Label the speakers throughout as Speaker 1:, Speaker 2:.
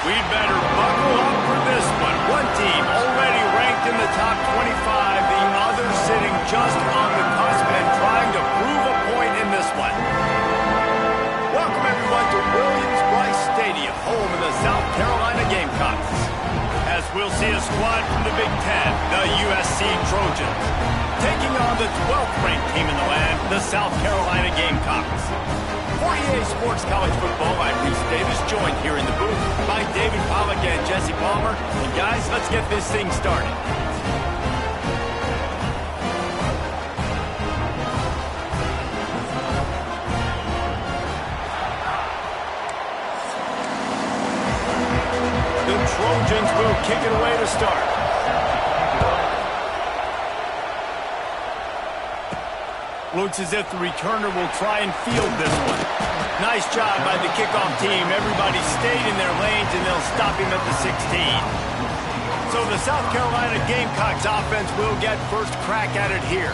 Speaker 1: We'd better buckle up for this one. One team already ranked in the top 25, the other sitting just on the cusp and trying to prove a point in this one. Welcome everyone to Williams-Brice Stadium, home of the South Carolina Gamecocks. As we'll see a squad from the Big Ten, the USC Trojans, taking on the 12th ranked team in the land, the South Carolina Gamecocks. For EA Sports College Football, I'm Reese Davis, joined here in the booth by David Pollack and Jesse Palmer. And guys, let's get this thing started. The Trojans will kick it away to start. Looks as if the returner will try and field this one. Nice job by the kickoff team. Everybody stayed in their lanes, and they'll stop him at the 16. So the South Carolina Gamecocks offense will get first crack at it here.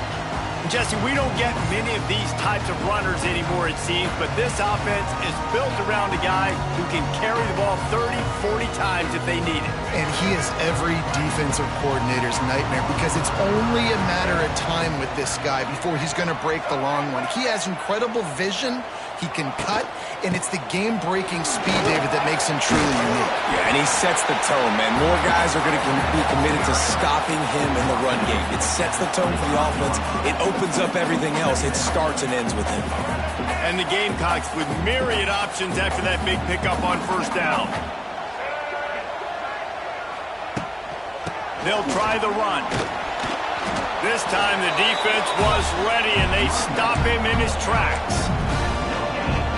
Speaker 1: Jesse, we don't get many of these types of runners anymore, it seems, but this offense is built around a guy who can carry the ball 30, 40 times if they need it.
Speaker 2: And he is every defensive coordinator's nightmare because it's only a matter of time with this guy before he's going to break the long one. He has incredible vision. He can cut, and it's the game-breaking speed, David, that makes him truly unique.
Speaker 3: Yeah, and he sets the tone, man. More guys are going to be committed to stopping him in the run game. It sets the tone for the offense. It opens up everything else. It starts and ends with him.
Speaker 1: And the Gamecocks with myriad options after that big pickup on first down. They'll try the run. This time the defense was ready, and they stop him in his tracks.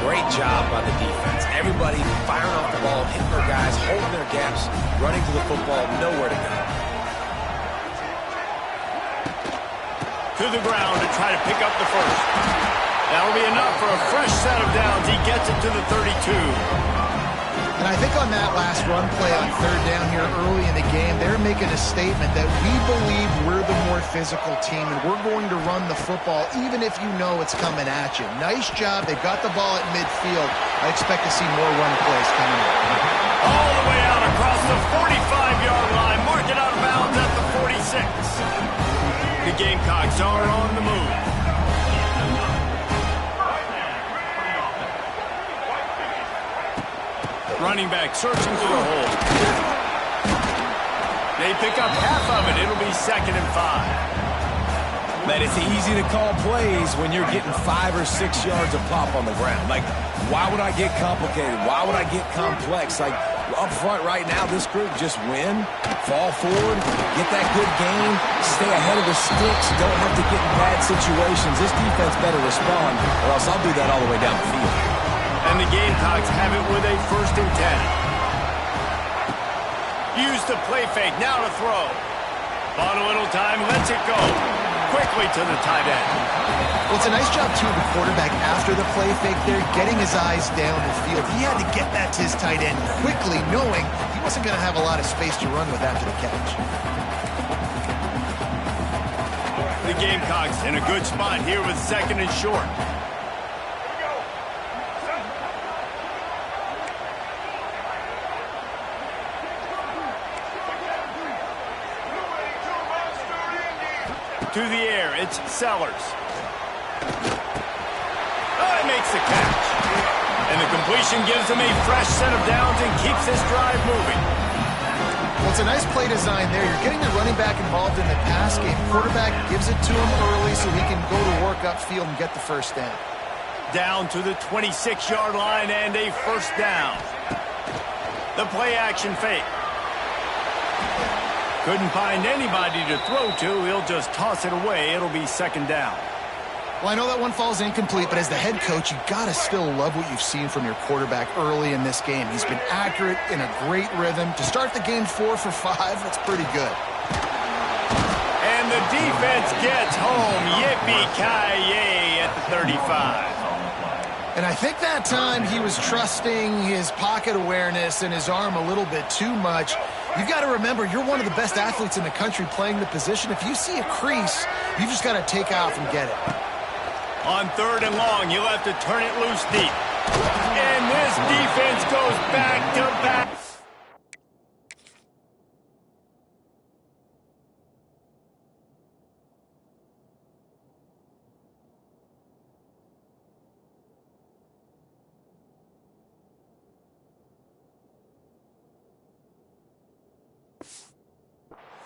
Speaker 3: Great job by the defense. Everybody firing off the ball, hitting their guys, holding their gaps, running to the football, nowhere to go.
Speaker 1: To the ground to try to pick up the first. That'll be enough for a fresh set of downs. He gets it to the 32.
Speaker 2: And I think on that last run play on third down here early in the game, they're making a statement that we believe we're the more physical team and we're going to run the football even if you know it's coming at you. Nice job. They've got the ball at midfield. I expect to see more run plays coming up.
Speaker 1: All the way out across the 45-yard line. Mark it out of bounds at the 46. The Gamecocks are on the move. Running back searching for the hole. They pick up half of it. It'll be 2nd and 5.
Speaker 3: Man, it's easy to call plays when you're getting 5 or 6 yards of pop on the ground. Like, why would I get complicated? Why would I get complex? Like, up front right now, this group just win, fall forward, get that good gain, stay ahead of the sticks, don't have to get in bad situations. This defense better respond, or else I'll do that all the way down the field.
Speaker 1: And the Gamecocks have it with a 1st and 10. Use the play fake, now to throw. Bought a little time, lets it go. Quickly to the tight end.
Speaker 2: Well, it's a nice job, too, of the quarterback after the play fake there, getting his eyes down the field. He had to get that to his tight end quickly, knowing he wasn't going to have a lot of space to run with after the catch.
Speaker 1: The Gamecocks in a good spot here with 2nd and short. To the air, it's Sellers. Oh, he makes the catch. And the completion gives him a fresh set of downs and keeps this drive moving.
Speaker 2: Well, it's a nice play design there. You're getting the running back involved in the pass game. Quarterback gives it to him early so he can go to work upfield and get the first down.
Speaker 1: Down to the 26-yard line and a first down. The play action fake. Couldn't find anybody to throw to. He'll just toss it away. It'll be 2nd down.
Speaker 2: Well, I know that one falls incomplete, but as the head coach, you got to still love what you've seen from your quarterback early in this game. He's been accurate, in a great rhythm. To start the game 4 for 5, that's pretty good.
Speaker 1: And the defense gets home. Yippee-ki-yay at the 35.
Speaker 2: And I think that time he was trusting his pocket awareness and his arm a little bit too much. You've got to remember, you're one of the best athletes in the country playing the position. If you see a crease, you just got to take off and get it.
Speaker 1: On 3rd and long, he'll have to turn it loose deep. And this defense goes back to back.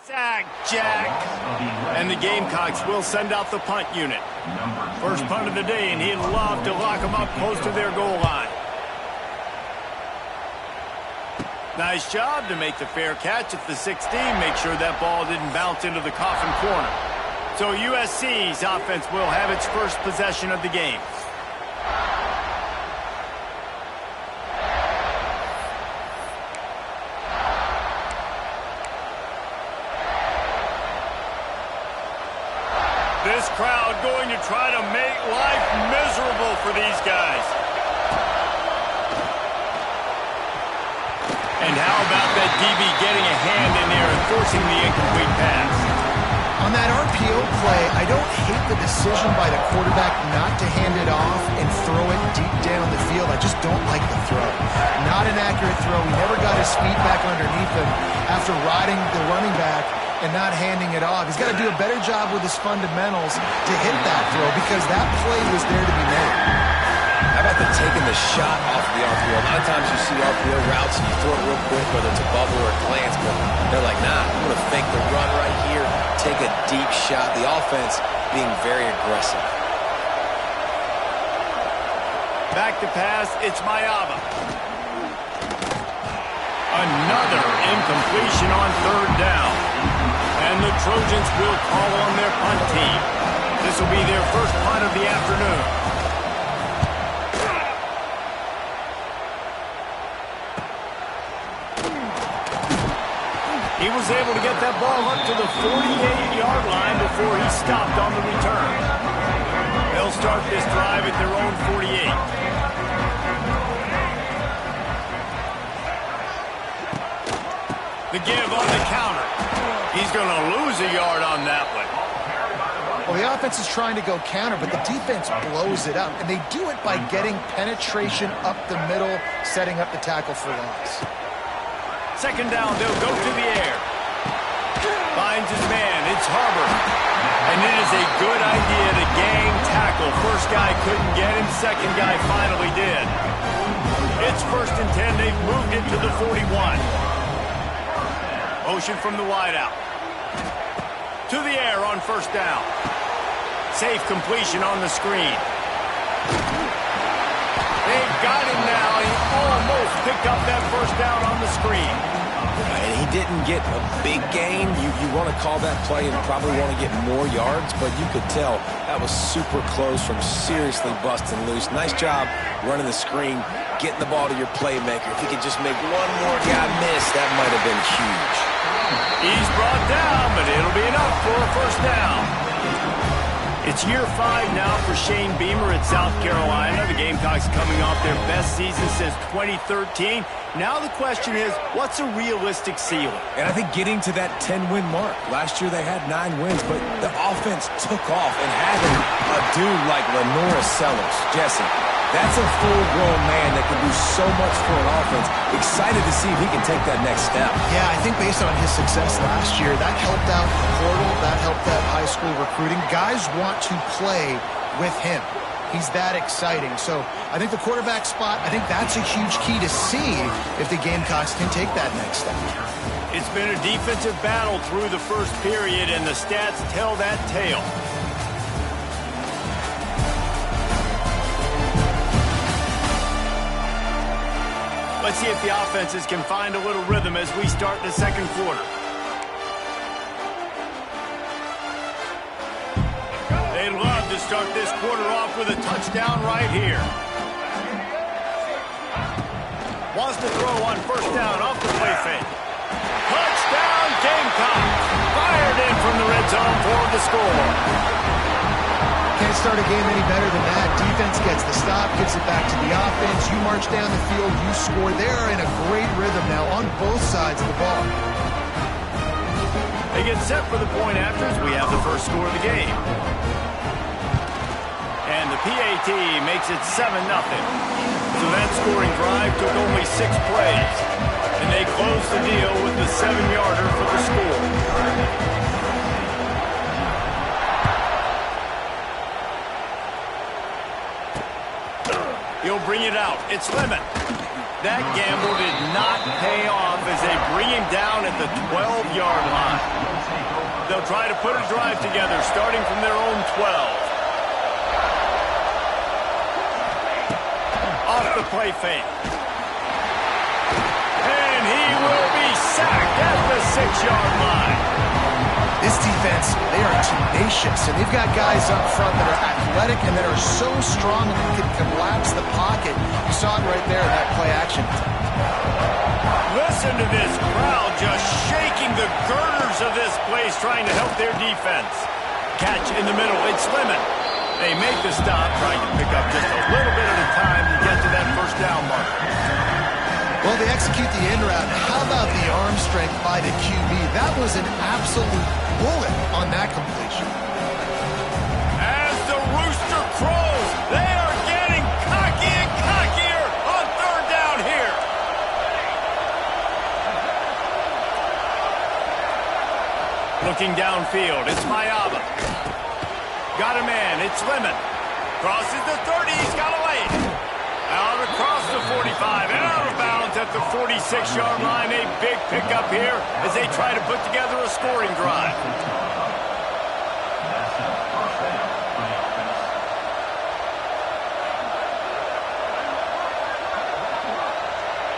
Speaker 1: Sack, Jack. And the Gamecocks will send out the punt unit. First punt of the day, and he'd love to lock them up close to their goal line. Nice job to make the fair catch at the 16. Make sure that ball didn't bounce into the coffin corner. So USC's offense will have its first possession of the game. This crowd going to try to make life miserable for these guys. And how about that DB getting a hand in there and forcing the incomplete pass?
Speaker 2: On that RPO play, I don't hate the decision by the quarterback not to hand it off and throw it deep down the field. I just don't like the throw. Not an accurate throw. He never got his feet back underneath him after riding the running back and not handing it off. He's got to do a better job with his fundamentals to hit that throw because that play was there to be made.
Speaker 3: How about the taking the shot off the RPO? A lot of times you see RPO routes and you throw it real quick, whether it's a bubble or a glance, but they're like, nah, I'm going to fake the run right here, take a deep shot. The offense being very aggressive.
Speaker 1: Back to pass, it's Mayava. Another incompletion on third down. And the Trojans will call on their punt team. This will be their first punt of the afternoon. He was able to get that ball up to the 48-yard line before he stopped on the return. They'll start this drive at their own 48. The give on the counter. He's going to lose a yard on that one.
Speaker 2: Well, the offense is trying to go counter, but the defense blows it up, and they do it by getting penetration up the middle, setting up the tackle for loss.
Speaker 1: Second down, they'll go to the air. Finds his man. It's Harbor. And it is a good idea to gang tackle. First guy couldn't get him. Second guy finally did. It's 1st and 10. They've moved it to the 41. Motion from the wideout. To the air on first down. Safe completion on the screen. They've got him now. He almost picked up that first down on the screen.
Speaker 3: And he didn't get a big gain. You want to call that play and probably want to get more yards, but you could tell that was super close from seriously busting loose. Nice job running the screen, getting the ball to your playmaker. If he could just make one more guy miss, that might have been huge.
Speaker 1: He's brought down, but it'll be enough for a first down. It's year 5 now for Shane Beamer at South Carolina. The Gamecocks coming off their best season since 2013. Now the question is, what's a realistic ceiling?
Speaker 3: And I think getting to that 10-win mark. Last year they had 9 wins, but the offense took off, and having a dude like Lenora Sellers, Jesse, that's a full-grown man that can do so much for an offense. Excited to see if he can take that next step.
Speaker 2: Yeah, I think based on his success last year, that helped out the portal, that helped out high school recruiting. Guys want to play with him. He's that exciting. So I think the quarterback spot, I think that's a huge key to see if the Gamecocks can take that next step.
Speaker 1: It's been a defensive battle through the first period, and the stats tell that tale. Let's see if the offenses can find a little rhythm as we start the second quarter. They'd love to start this quarter off with a touchdown right here. Wants to throw on first down off the play fake. Touchdown Gamecocks! Fired in from the red zone for the score.
Speaker 2: Can't start a game any better than that. Defense gets the stop, gets it back to the offense. You march down the field, you score. They're in a great rhythm now on both sides of the ball.
Speaker 1: They get set for the point after as we have the first score of the game. And the PAT makes it 7-0. So that scoring drive took only 6 plays. And they close the deal with the 7-yarder for the score. He'll bring it out. It's Lemon. That gamble did not pay off as they bring him down at the 12-yard line. They'll try to put a drive together, starting from their own 12. Off the play fake. And he will be sacked at the 6-yard line.
Speaker 2: This defense, they are tenacious, and they've got guys up front that are athletic and that are so strong and can collapse the pocket. You saw it right there in that play action.
Speaker 1: Listen to this crowd just shaking the girders of this place, trying to help their defense. Catch in the middle. It's Lemon. They make the stop, trying to pick up just a little bit at a time to get to that first down mark.
Speaker 2: Well, they execute the end route. How about the arm strength by the QB? That was an absolute bullet on that completion.
Speaker 1: As the rooster crows, they are getting cocky and cockier on third down here. Looking downfield, it's Mayaba. Got a man, it's Lemon. Crosses the 30, he's got a lane. Out across the 45 and out of bounds at the 46-yard line. A big pickup here as they try to put together a scoring drive.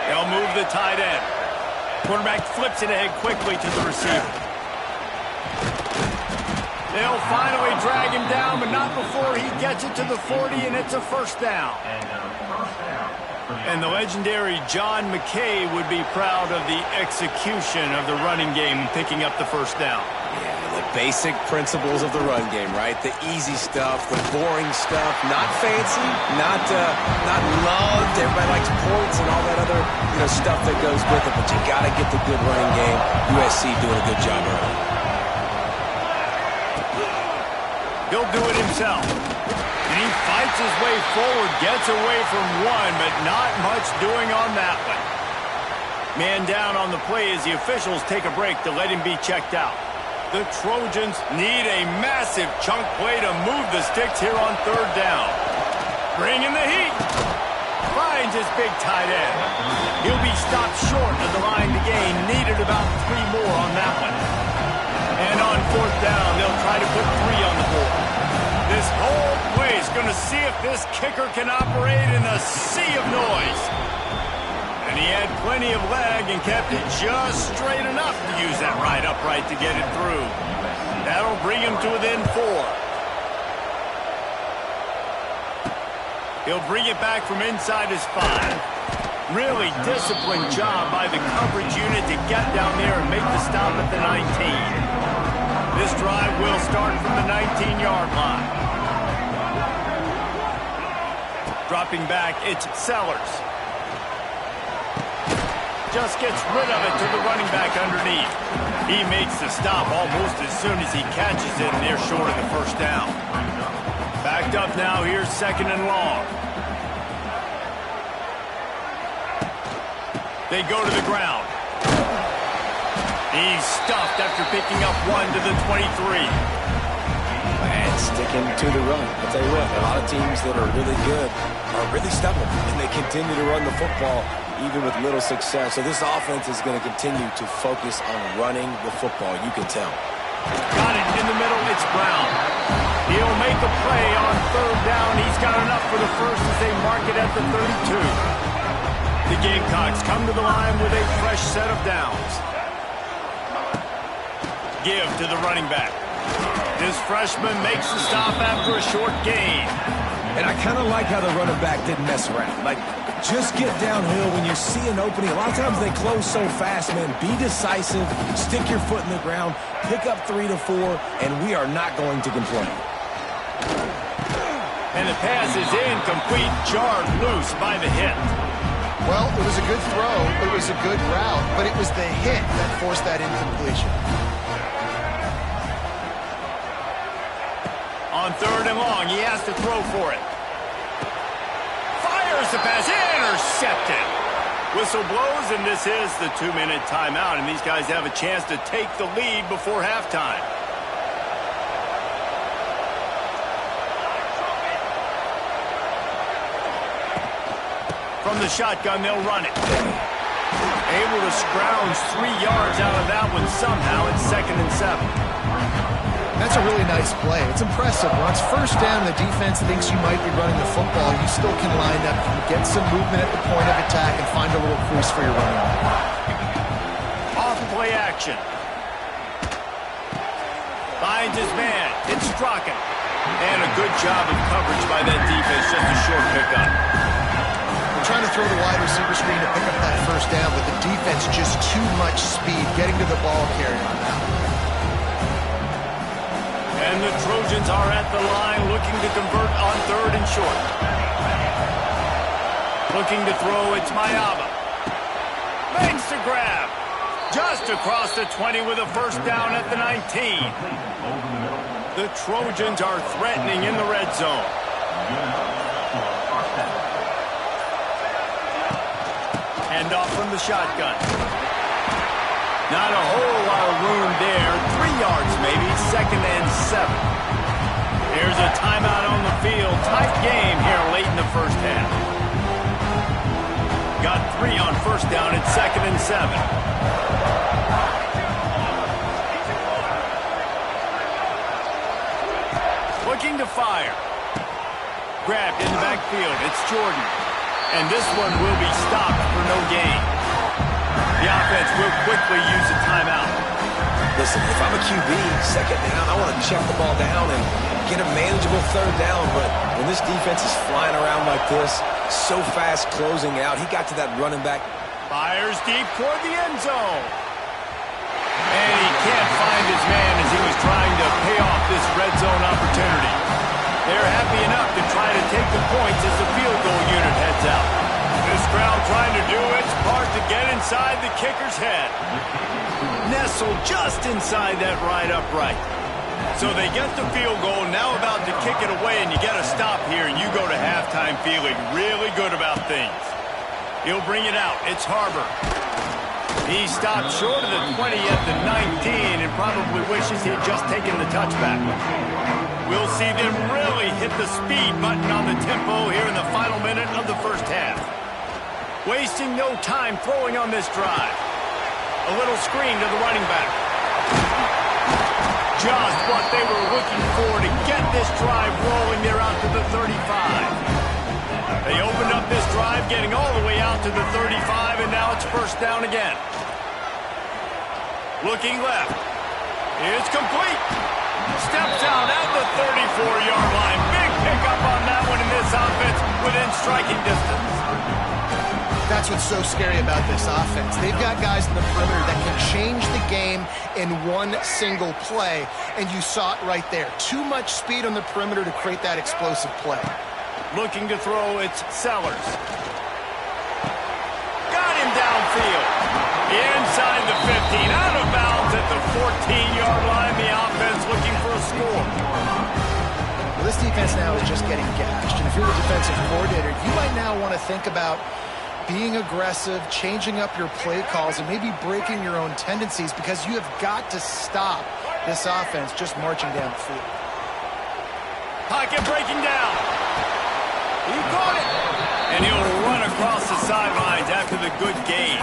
Speaker 1: They'll move the tight end. Quarterback flips it ahead quickly to the receiver. They'll finally drag him down, but not before he gets it to the 40, and it's a first down. And the legendary John McKay would be proud of the execution of the running game, picking up the first down.
Speaker 3: Yeah, the basic principles of the run game, right? The easy stuff, the boring stuff, not fancy, not loved. Everybody likes points and all that other stuff that goes with it, but you got to get the good running game. USC doing a good job early.
Speaker 1: He'll do it himself. And he fights his way forward, gets away from one, but not much doing on that one. Man down on the play as the officials take a break to let him be checked out. The Trojans need a massive chunk play to move the sticks here on third down. Bringing the heat. Finds his big tight end. He'll be stopped short of the line to gain. Needed about 3 more on that one. And on fourth down, they'll try to put 3 on the board. This whole play is going to see if this kicker can operate in a sea of noise. And he had plenty of leg and kept it just straight enough to use that right upright to get it through. That'll bring him to within 4. He'll bring it back from inside his 5. Really disciplined job by the coverage unit to get down there and make the stop at the 19. This drive will start from the 19-yard line. Dropping back, it's Sellers. Just gets rid of it to the running back underneath. He makes the stop almost as soon as he catches it, and they're short of the first down. Backed up now, here's second and long. They go to the ground. He's stuffed after picking up 1 to the 23.
Speaker 3: And sticking to the run. I'll tell you what, a lot of teams that are really good are really stubborn, and they continue to run the football even with little success. So this offense is going to continue to focus on running the football, you can tell.
Speaker 1: Got it in the middle, it's Brown. He'll make a play on third down. He's got enough for the first as they mark it at the 32. The Gamecocks come to the line with a fresh set of downs. Give to the running back. This freshman makes the stop after a short gain.
Speaker 3: And I kind of like how the running back didn't mess around. Like, just get downhill when you see an opening. A lot of times they close so fast, man. Be decisive, stick your foot in the ground, pick up 3 to 4, and we are not going to complain.
Speaker 1: And the pass is incomplete, jarred loose by the hit.
Speaker 2: Well, it was a good throw, it was a good route, but it was the hit that forced that incompletion.
Speaker 1: On third and long, he has to throw for it. Fires the pass, intercepted. Whistle blows, and this is the 2-minute timeout, and these guys have a chance to take the lead before halftime. From the shotgun, they'll run it. Able to scrounge 3 yards out of that one somehow. It's 2nd and 7.
Speaker 2: That's a really nice play. It's impressive. When it's first down, the defense thinks you might be running the football. You still can line up, you can get some movement at the point of attack, and find a little crease for your running back.
Speaker 1: Off play action. Finds his man. It's Strachan. And a good job of coverage by that defense. Just a short pickup.
Speaker 2: We're trying to throw the wide receiver screen to pick up that first down, but the defense just too much speed getting to the ball carrier on that one.
Speaker 1: And the Trojans are at the line looking to convert on 3rd and short. Looking to throw, it's Mayaba. Makes the grab. Just across the 20 with a first down at the 19. The Trojans are threatening in the red zone. Hand off from the shotgun. Not a whole lot of room there. 3 yards maybe, 2nd and 7. Here's a timeout on the field. Tight game here late in the first half. Got 3 on first down at 2nd and 7. Looking to fire. Grabbed in the backfield. It's Jordan. And this one will be stopped for no gain. The offense will quickly use a timeout.
Speaker 3: Listen, if I'm a QB, 2nd down, I want to check the ball down and get a manageable 3rd down. But when this defense is flying around like this, so fast closing out, he got to that running back.
Speaker 1: Fires deep toward the end zone. And he can't find his man as he was trying to pay off this red zone opportunity. They're happy enough to try to take the points as the field goal unit heads out. This crowd trying to do its part to get inside the kicker's head. Nestled just inside that right upright. So they get the field goal, now about to kick it away, and you get a stop here, and you go to halftime feeling really good about things. He'll bring it out. It's Harbor. He stopped short of the 20 at the 19 and probably wishes he'd just taken the touchback. We'll see them really hit the speed button on the tempo here in the final minute of the first half. Wasting no time throwing on this drive. A little screen to the running back. Just what they were looking for to get this drive rolling. They're out to the 35. They opened up this drive getting all the way out to the 35, and now it's first down again. Looking left. It's complete. Steps out at the 34-yard line. Big pickup on that one in this offense within striking distance.
Speaker 2: That's what's so scary about this offense. They've got guys in the perimeter that can change the game in one single play, and you saw it right there. Too much speed on the perimeter to create that explosive play.
Speaker 1: Looking to throw, it's Sellers. Got him downfield. Inside the 15, out of bounds at the 14-yard line. The offense looking for a score.
Speaker 2: Well, this defense now is just getting gashed. And if you're the defensive coordinator, you might now want to think about being aggressive, changing up your play calls, and maybe breaking your own tendencies, because you have got to stop this offense just marching down the field.
Speaker 1: Pocket breaking down. He caught it. And he'll run across the sidelines after the good gain.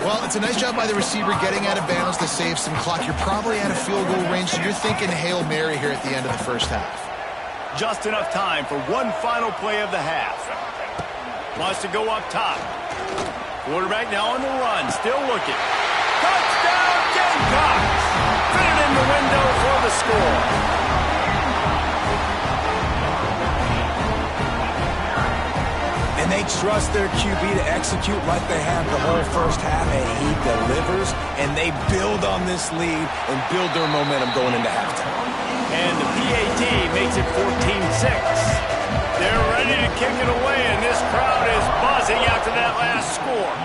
Speaker 2: Well, it's a nice job by the receiver getting out of bounds to save some clock. You're probably out of field goal range, so you're thinking Hail Mary here at the end of the first half.
Speaker 1: Just enough time for one final play of the half. Wants to go up top. Quarterback now on the run, still looking. Touchdown, Gamecocks! Fit it in the window for the score.
Speaker 3: And they trust their QB to execute like they have the whole first half, and he delivers, and they build on this lead and build their momentum going into halftime.
Speaker 1: And the PAT makes it 14-6. They're ready to kick it away, and this crowd is buzzing after that last score.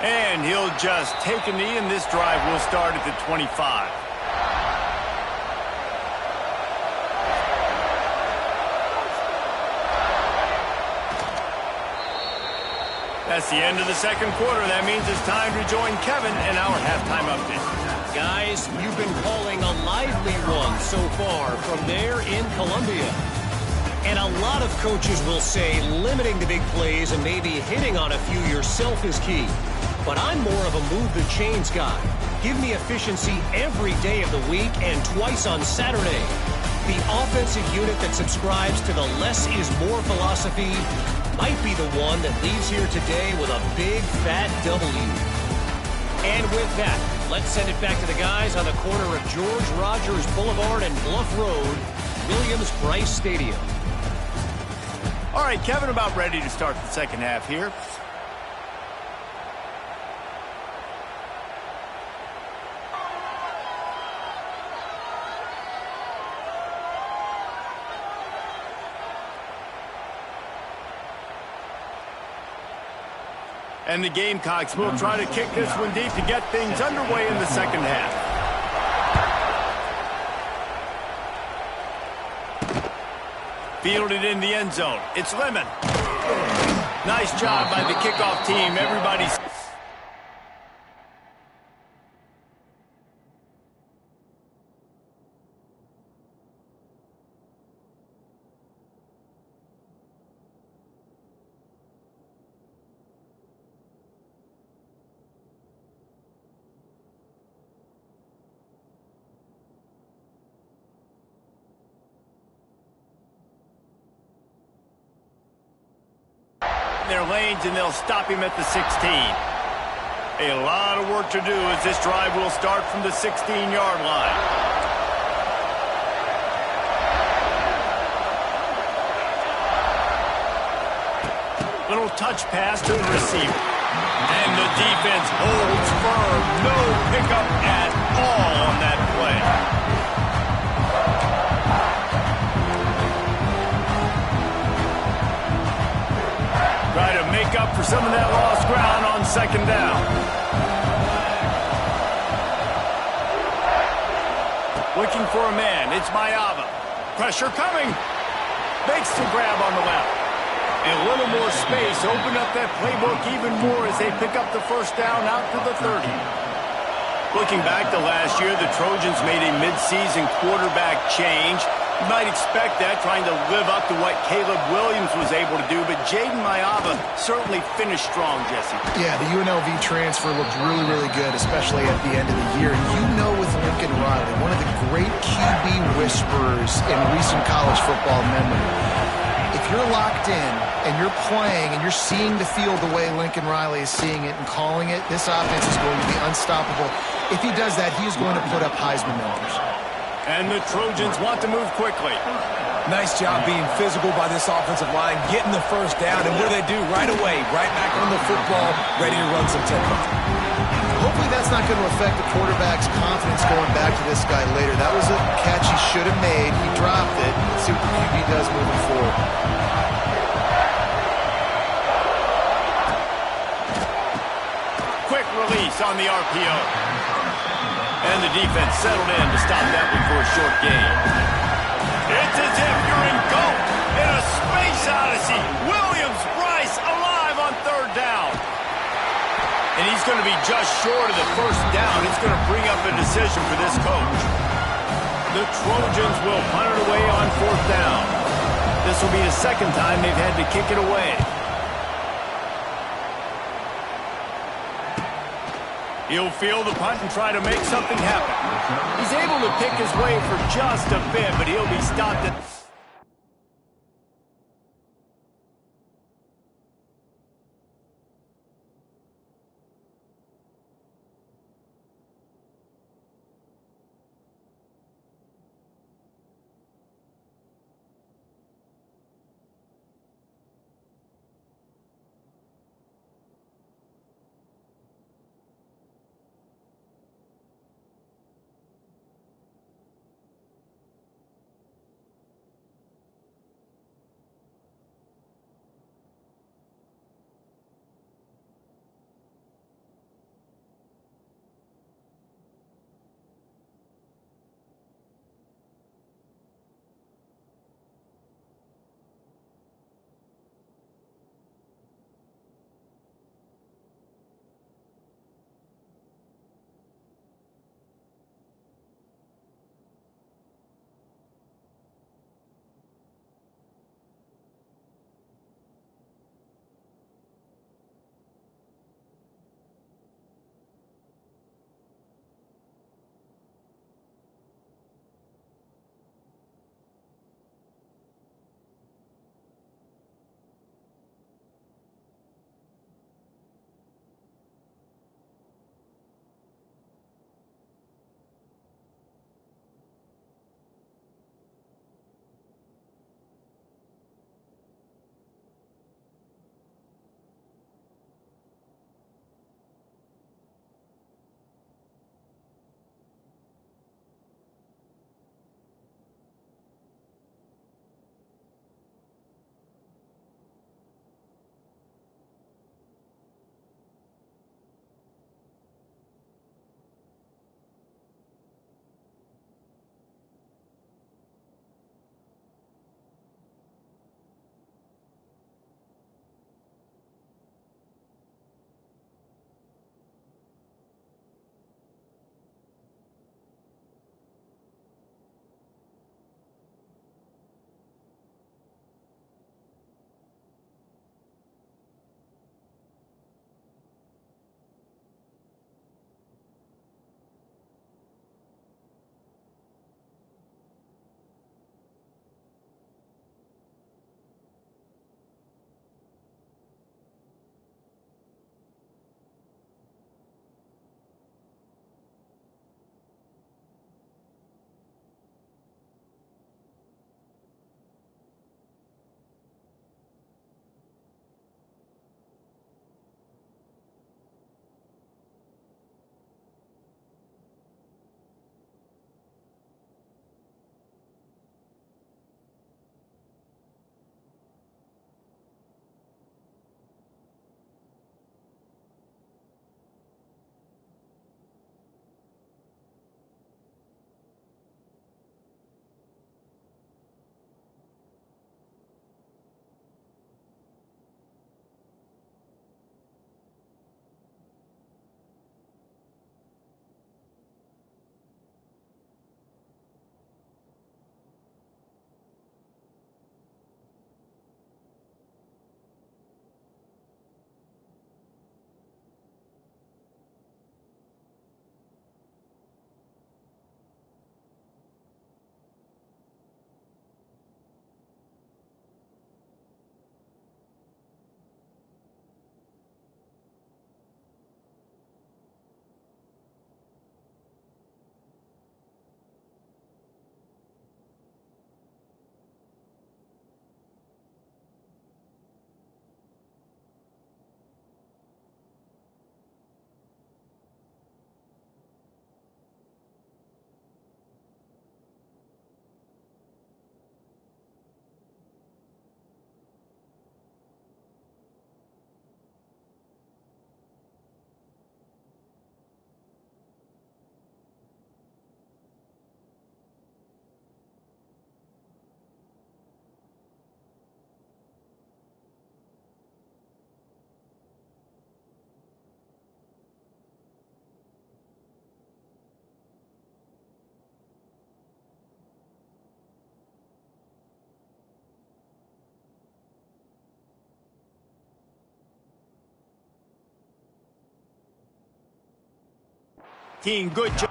Speaker 1: And he'll just take a knee, and this drive will start at the 25. That's the end of the second quarter. That means it's time to join Kevin in our halftime update.
Speaker 4: Guys, you've been calling a lively one so far from there in Columbia. And a lot of coaches will say limiting the big plays and maybe hitting on a few yourself is key. But I'm more of a move the chains guy. Give me efficiency every day of the week and twice on Saturday. The offensive unit that subscribes to the less is more philosophy might be the one that leaves here today with a big, fat W. And with that, let's send it back to the guys on the corner of George Rogers Boulevard and Bluff Road, Williams-Brice Stadium.
Speaker 1: All right, Kevin, about ready to start the second half here. And the Gamecocks will try to kick this one deep to get things underway in the second half. Fielded in the end zone. It's Lemon. Nice job by the kickoff team. Everybody's... their lanes, and they'll stop him at the 16. A lot of work to do as this drive will start from the 16-yard line. Little touch pass to the receiver. And the defense holds firm. No pickup at all on that play. Try to make up for some of that lost ground on second down. Looking for a man. It's Mayava. Pressure coming. Makes the grab on the left. A little more space. Open up that playbook even more as they pick up the first down out to the 30. Looking back to last year, the Trojans made a midseason quarterback change. You might expect that, trying to live up to what Caleb Williams was able to do, but Jaden Mayava certainly finished strong, Jesse.
Speaker 2: Yeah, the UNLV transfer looked really, really good, especially at the end of the year. And you know, with Lincoln Riley, one of the great QB whisperers in recent college football memory, if you're locked in and you're playing and you're seeing the field the way Lincoln Riley is seeing it and calling it, this offense is going to be unstoppable. If he does that, he's going to put up Heisman numbers.
Speaker 1: And the Trojans want to move quickly.
Speaker 3: Nice job being physical by this offensive line, getting the first down, and what do they do right away? Right back on the football, ready to run some tempo.
Speaker 2: Hopefully that's not going to affect the quarterback's confidence going back to this guy later. That was a catch he should have made. He dropped it. Let's see what the QB does moving forward.
Speaker 1: Quick release on the RPO. And the defense settled in to stop that one for a short gain. It's as if you're in goal in a space odyssey. Williams-Brice alive on third down. And he's going to be just short of the first down. It's going to bring up a decision for this coach. The Trojans will punt it away on fourth down. This will be the second time they've had to kick it away. He'll field the punt and try to make something happen. He's able to pick his way for just a bit, but he'll be stopped at... Good job.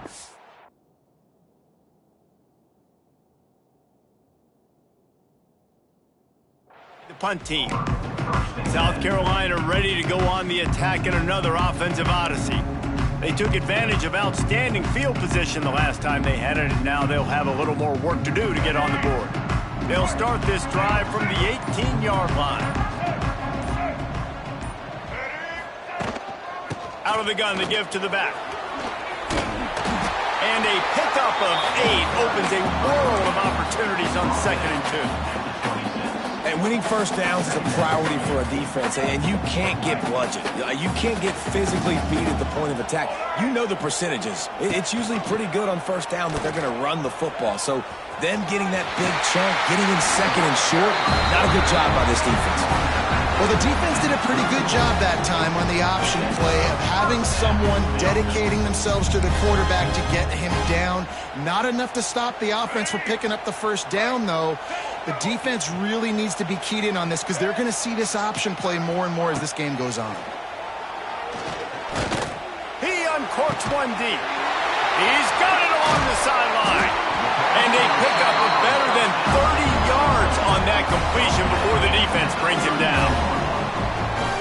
Speaker 1: The punt team. South Carolina ready to go on the attack in another offensive odyssey. They took advantage of outstanding field position the last time they had it, and now they'll have a little more work to do to get on the board. They'll start this drive from the 18-yard line. Out of the gun, the give to the back. And a pickup of 8 opens a world of opportunities on 2nd and 2.
Speaker 3: And winning first downs is a priority for a defense, and you can't get bludgeoned. You can't get physically beat at the point of attack. You know the percentages. It's usually pretty good on first down that they're going to run the football. So them getting that big chunk, getting in 2nd and short, not a good job by this defense.
Speaker 2: Well, the defense did a pretty good job that time on the option play of having someone dedicating themselves to the quarterback to get him down. Not enough to stop the offense from picking up the first down, though. The defense really needs to be keyed in on this because they're going to see this option play more and more as this game goes on.
Speaker 1: He uncorks one deep. He's got it along the sideline. And a pickup of better than 30 yards on that completion before the defense brings him down.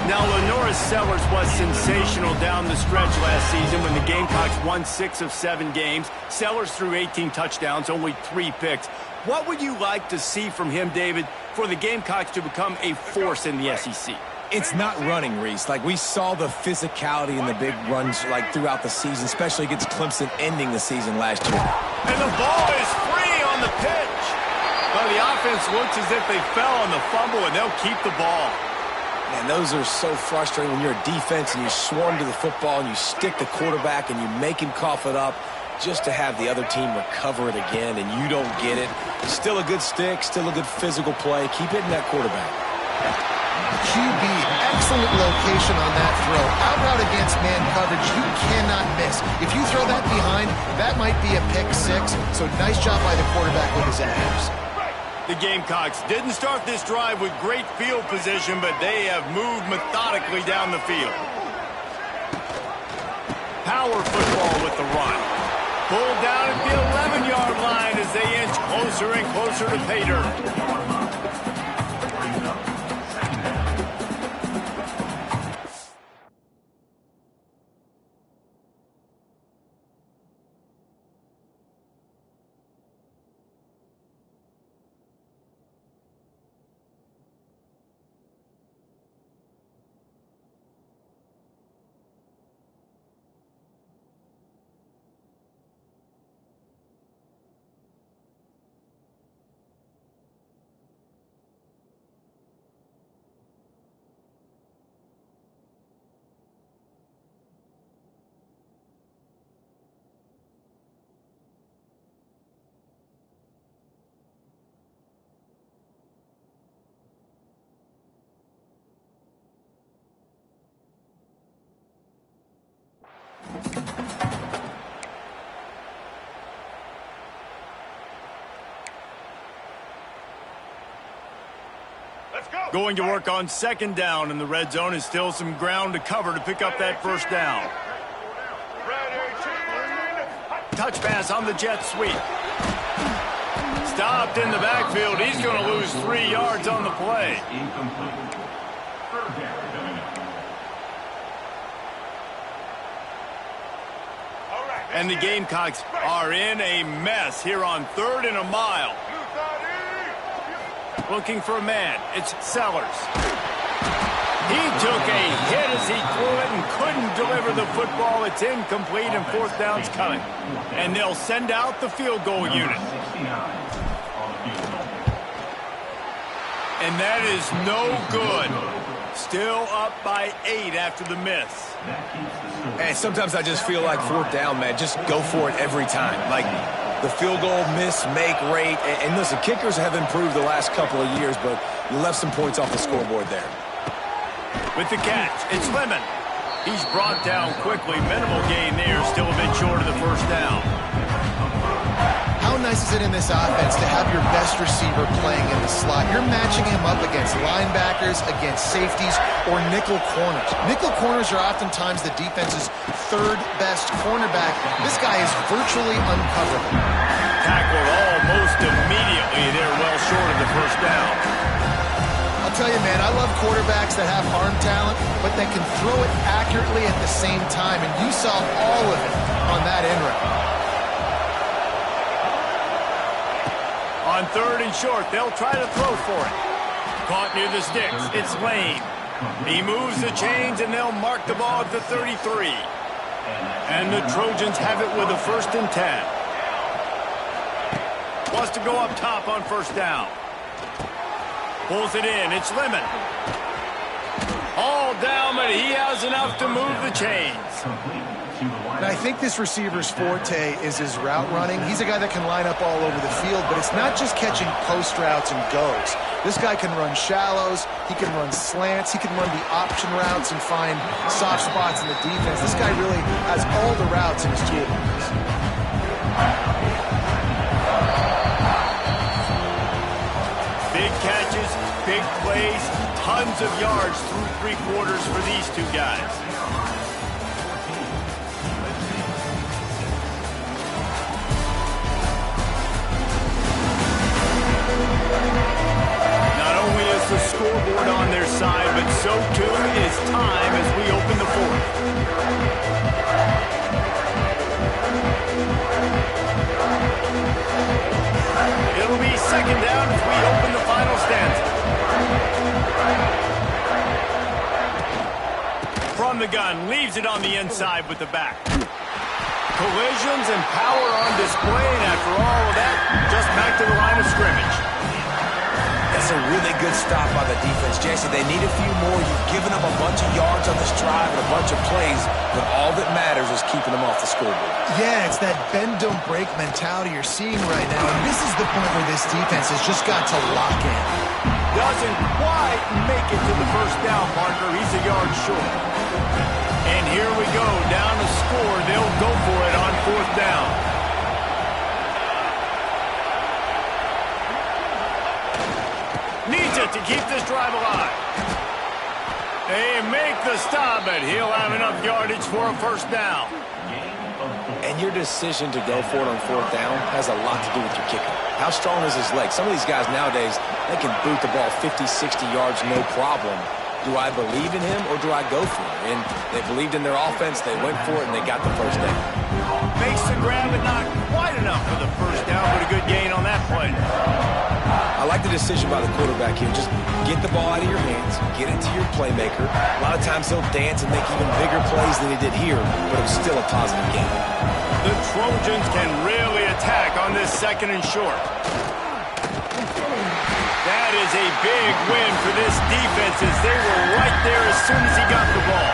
Speaker 1: Now, Lenoris Sellers was sensational down the stretch last season when the Gamecocks won 6 of 7 games. Sellers threw 18 touchdowns, only 3 picks. What would you like to see from him, David, for the Gamecocks to become a force in the SEC?
Speaker 3: It's not running, Reese. Like, we saw the physicality in the big runs, like, throughout the season, especially against Clemson ending the season last year.
Speaker 1: And the ball is free on the pitch. Well, the offense looks as if they fell on the fumble, and they'll keep the ball.
Speaker 3: Man, those are so frustrating when you're a defense and you swarm to the football and you stick the quarterback and you make him cough it up just to have the other team recover it again, and you don't get it. Still a good stick, still a good physical play. Keep hitting that quarterback.
Speaker 2: QB, excellent location on that throw. Out route against man coverage, you cannot miss. If you throw that behind, that might be a pick 6. So nice job by the quarterback with his arms.
Speaker 1: The Gamecocks didn't start this drive with great field position, but they have moved methodically down the field. Power football with the run. Pulled down at the 11-yard line as they inch closer and closer to pay dirt. Going to work on 2nd down, and the red zone is still some ground to cover to pick up that first down. Touch pass on the jet sweep. Stopped in the backfield. He's going to lose 3 yards on the play. And the Gamecocks are in a mess here on 3rd and a mile. Looking for a man. It's Sellers. He took a hit as he threw it and couldn't deliver the football. It's incomplete, and 4th down's coming. And they'll send out the field goal unit. And that is no good. Still up by 8 after the miss.
Speaker 3: And sometimes I just feel like 4th down, man, just go for it every time. Like, the field goal miss-make rate. And listen, kickers have improved the last couple of years, but you left some points off the scoreboard there.
Speaker 1: With the catch, it's Lemon. He's brought down quickly. Minimal gain there, still a bit short of the first down.
Speaker 2: How nice is it in this offense to have your best receiver playing in the slot? You're matching him up against linebackers, against safeties, or nickel corners. Nickel corners are oftentimes the defense's third best cornerback. This guy is virtually uncoverable.
Speaker 1: Tackled almost immediately. They're well short of the first down.
Speaker 2: I'll tell you, man, I love quarterbacks that have arm talent, but that can throw it accurately at the same time, and you saw all of it on that in route.
Speaker 1: On 3rd and short, they'll try to throw for it. Caught near the sticks. It's Lane. He moves the chains, and they'll mark the ball at the 33. And the Trojans have it with a 1st and 10. Wants to go up top on 1st down. Pulls it in. It's Lemon. All down, but he has enough to move the chains.
Speaker 2: And I think this receiver's forte is his route running. He's a guy that can line up all over the field, but it's not just catching post routes and goes. This guy can run shallows, he can run slants, he can run the option routes and find soft spots in the defense. This guy really has all the routes in his toolbox.
Speaker 1: Big catches, big plays, tons of yards through 3 quarters for these two guys. Not only is the scoreboard on their side, but so too is time as we open the 4th. It'll be 2nd down as we open the final stanza. From the gun, leaves it on the inside with the back. Collisions and power on display, and after all of that, just back to the line of scrimmage.
Speaker 3: That's a really good stop by the defense. Jason, they need a few more. You've given them a bunch of yards on this drive and a bunch of plays, but all that matters is keeping them off the scoreboard.
Speaker 2: Yeah, it's that bend, don't break mentality you're seeing right now, and this is the point where this defense has just got to lock in.
Speaker 1: Doesn't quite make it to the 1st down marker. He's a yard short. And here we go, down to score. They'll go for it on 4th down. Needs it to keep this drive alive. They make the stop, but he'll have enough yardage for a 1st down.
Speaker 3: And your decision to go for it on 4th down has a lot to do with your kicker. How strong is his leg? Some of these guys nowadays, they can boot the ball 50, 60 yards, no problem. Do I believe in him or do I go for it? And they believed in their offense, they went for it, and they got the 1st down.
Speaker 1: Makes the grab, but not quite enough for the 1st down, but a good gain on that play.
Speaker 3: I like the decision by the quarterback here. Just get the ball out of your hands, get it to your playmaker. A lot of times he'll dance and make even bigger plays than he did here, but it was still a positive game.
Speaker 1: The Trojans can really attack on this 2nd and short. That is a big win for this defense as they were right there as soon as he got the ball.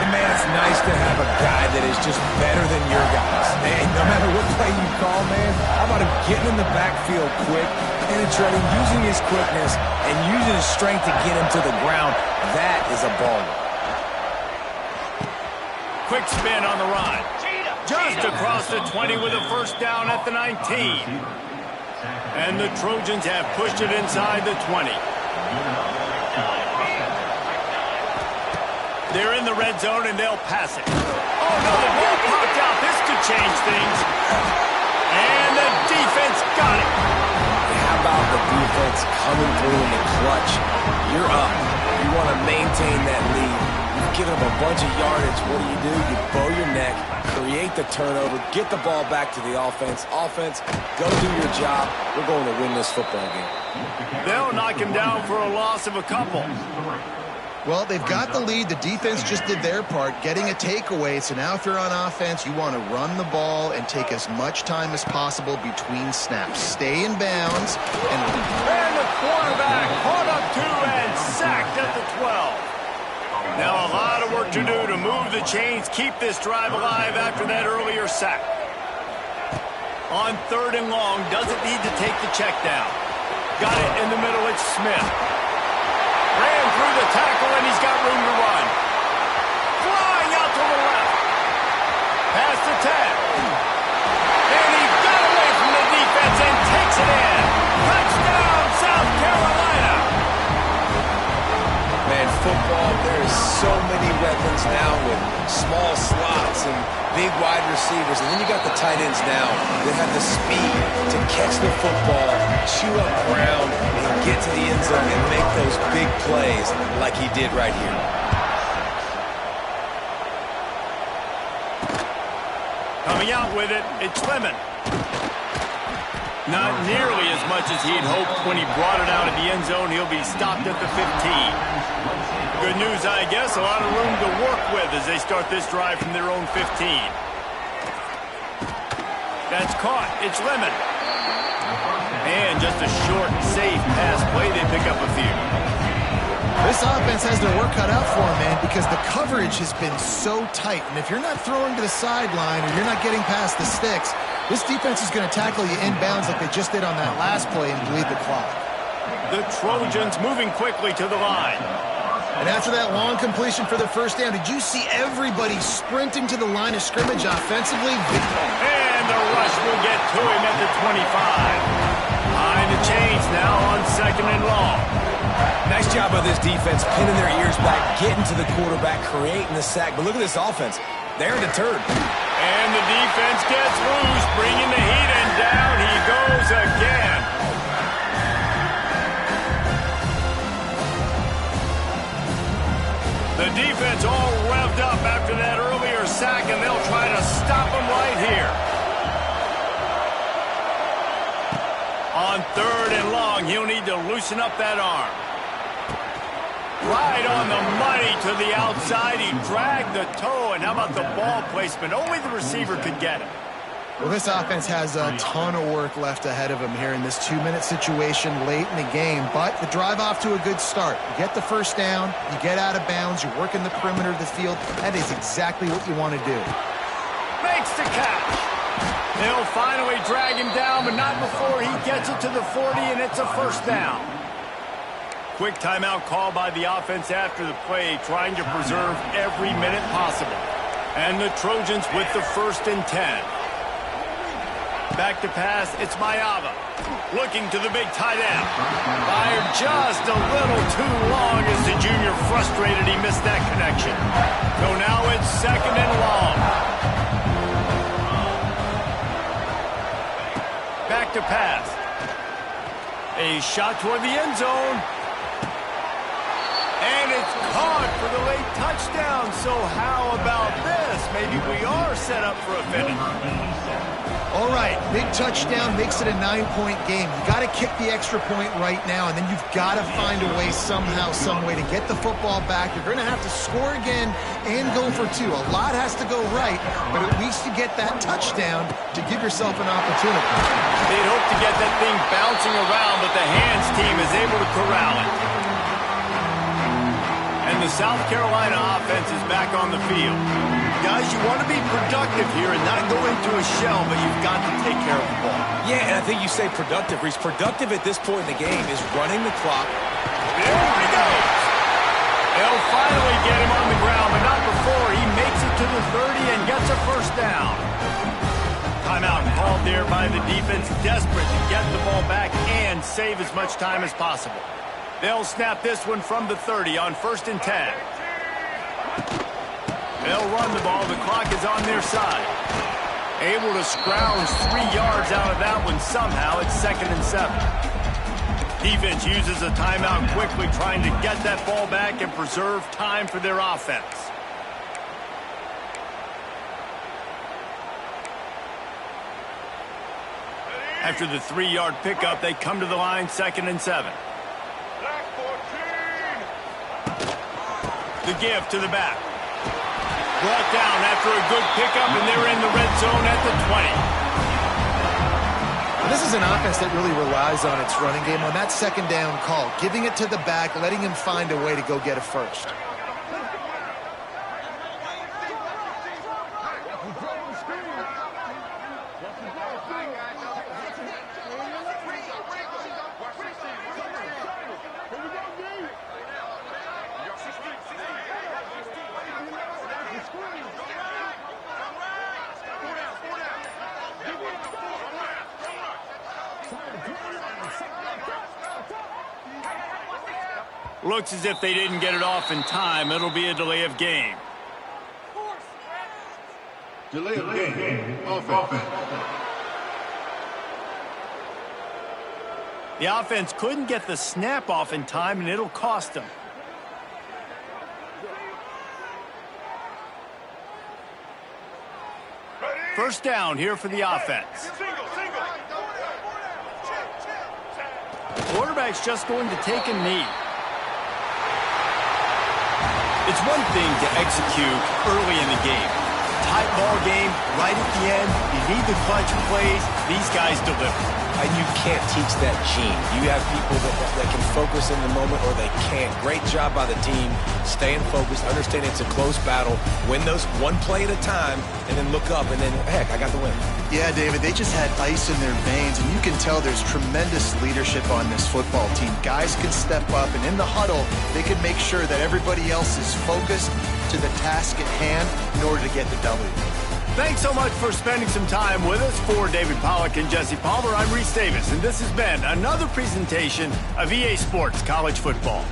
Speaker 3: And man, it's nice to have a guy that is just better than your guys. Hey, no matter what play you call, man, how about him getting in the backfield quick, penetrating, using his quickness, and using his strength to get him to the ground. That is a baller.
Speaker 1: Quick spin on the run. Just across the 20 with a 1st down at the 19. And the Trojans have pushed it inside the 20. They're in the red zone, and they'll pass it. Oh, no, the ball popped out. This could change things. And the defense got it.
Speaker 3: How about the defense coming through in the clutch? You're up. You want to maintain that lead. You've given them a bunch of yardage. What do? You bow your neck, create the turnover, get the ball back to the offense. Offense, go do your job. We're going to win this football game.
Speaker 1: They'll knock him down for a loss of a couple.
Speaker 2: Well, they've got the lead. The defense just did their part, getting a takeaway. So now if you're on offense, you want to run the ball and take as much time as possible between snaps. Stay in bounds. And
Speaker 1: the quarterback caught up to and sacked at the 12. Now a lot of work to do to move the chains, keep this drive alive after that earlier sack. On 3rd and long, doesn't need to take the check down. Got it in the middle, it's Smith. Ran through the tackle, and he's got room to run. Flying out to the left. Past the 10. And he got away
Speaker 3: football, there is so many weapons now with small slots and big wide receivers. And then you got the tight ends now that have the speed to catch the football, chew up ground, and get to the end zone and make those big plays like he did right here.
Speaker 1: Coming out with it, it's Lemon. Not nearly as much as he'd hoped when he brought it out of the end zone. He'll be stopped at the 15. Good news, I guess. A lot of room to work with as they start this drive from their own 15. That's caught. It's Lemon. And just a short, safe pass play. They pick up a few.
Speaker 2: This offense has their work cut out for them, man, because the coverage has been so tight. And if you're not throwing to the sideline or you're not getting past the sticks, this defense is going to tackle you inbounds like they just did on that last play and bleed the clock.
Speaker 1: The Trojans moving quickly to the line.
Speaker 2: And after that long completion for the first down, did you see everybody sprinting to the line of scrimmage offensively?
Speaker 1: And the rush will get to him at the 25. Behind the chains now on 2nd and long.
Speaker 3: Nice job by this defense, pinning their ears back, getting to the quarterback, creating the sack. But look at this offense. They're deterred.
Speaker 1: And the defense gets loose, bringing the heat, and down he goes again. The defense all revved up after that earlier sack, and they'll try to stop him right here. On 3rd and long, he'll need to loosen up that arm. Right on the money to the outside. He dragged the toe, and how about the ball placement? Only the receiver could get it.
Speaker 2: Well, this offense has a ton of work left ahead of them here in this 2-minute situation late in the game, but the drive off to a good start. You get the first down, you get out of bounds, you're working the perimeter of the field. That is exactly what you want to do.
Speaker 1: Makes the catch. They'll finally drag him down, but not before he gets it to the 40, and it's a first down. Quick timeout call by the offense after the play, trying to preserve every minute possible. And the Trojans with the 1st and 10. Back to pass, it's Mayava. Looking to the big tight end. Fired just a little too long as the junior frustrated he missed that connection. So now it's 2nd and long. Back to pass. A shot toward the end zone. And it's caught for the late touchdown. So how about this? Maybe we are set up for a finish.
Speaker 2: All right, big touchdown makes it a 9-point game. You got to kick the extra point right now, and then you've got to find a way somehow, some way to get the football back. You're going to have to score again and go for 2. A lot has to go right, but at least you get that touchdown to give yourself an opportunity.
Speaker 1: They'd hope to get that thing bouncing around, but the hands team is able to corral it. And the South Carolina offense is back on the field. Guys, you want to be productive here and not go into a shell, but you've got to take care of the ball.
Speaker 3: Yeah, and I think you say productive, Reese. Productive at this point in the game is running the clock.
Speaker 1: There he goes. They'll finally get him on the ground, but not before he makes it to the 30 and gets a first down. Timeout called there by the defense, desperate to get the ball back and save as much time as possible. They'll snap this one from the 30 on 1st and 10. They'll run the ball. The clock is on their side. Able to scrounge 3 yards out of that one somehow. It's 2nd and 7. Defense uses a timeout quickly, trying to get that ball back and preserve time for their offense. After the 3-yard pickup, they come to the line, 2nd and 7. The give to the back. Brought down after a good pickup, and they're in the red zone at the 20.
Speaker 2: This is an offense that really relies on its running game on that 2nd down call, giving it to the back, letting him find a way to go get a first.
Speaker 1: Looks as if they didn't get it off in time. It'll be a delay of game.
Speaker 5: Delay of game. Offense.
Speaker 1: The offense couldn't get the snap off in time, and it'll cost them. First down here for the offense. Quarterback's just going to take a knee. It's one thing to execute early in the game. Tight ball game, right at the end. You need the clutch plays. These guys deliver.
Speaker 3: And you can't teach that gene. You have people that can focus in the moment or they can't. Great job by the team, staying focused, understanding it's a close battle, win those one play at a time, and then look up, and then, heck, I got the win.
Speaker 2: Yeah, David, they just had ice in their veins, and you can tell there's tremendous leadership on this football team. Guys can step up, and in the huddle, they can make sure that everybody else is focused to the task at hand in order to get the W.
Speaker 1: Thanks so much for spending some time with us. For David Pollack and Jesse Palmer, I'm Reese Davis, and this has been another presentation of EA Sports College Football.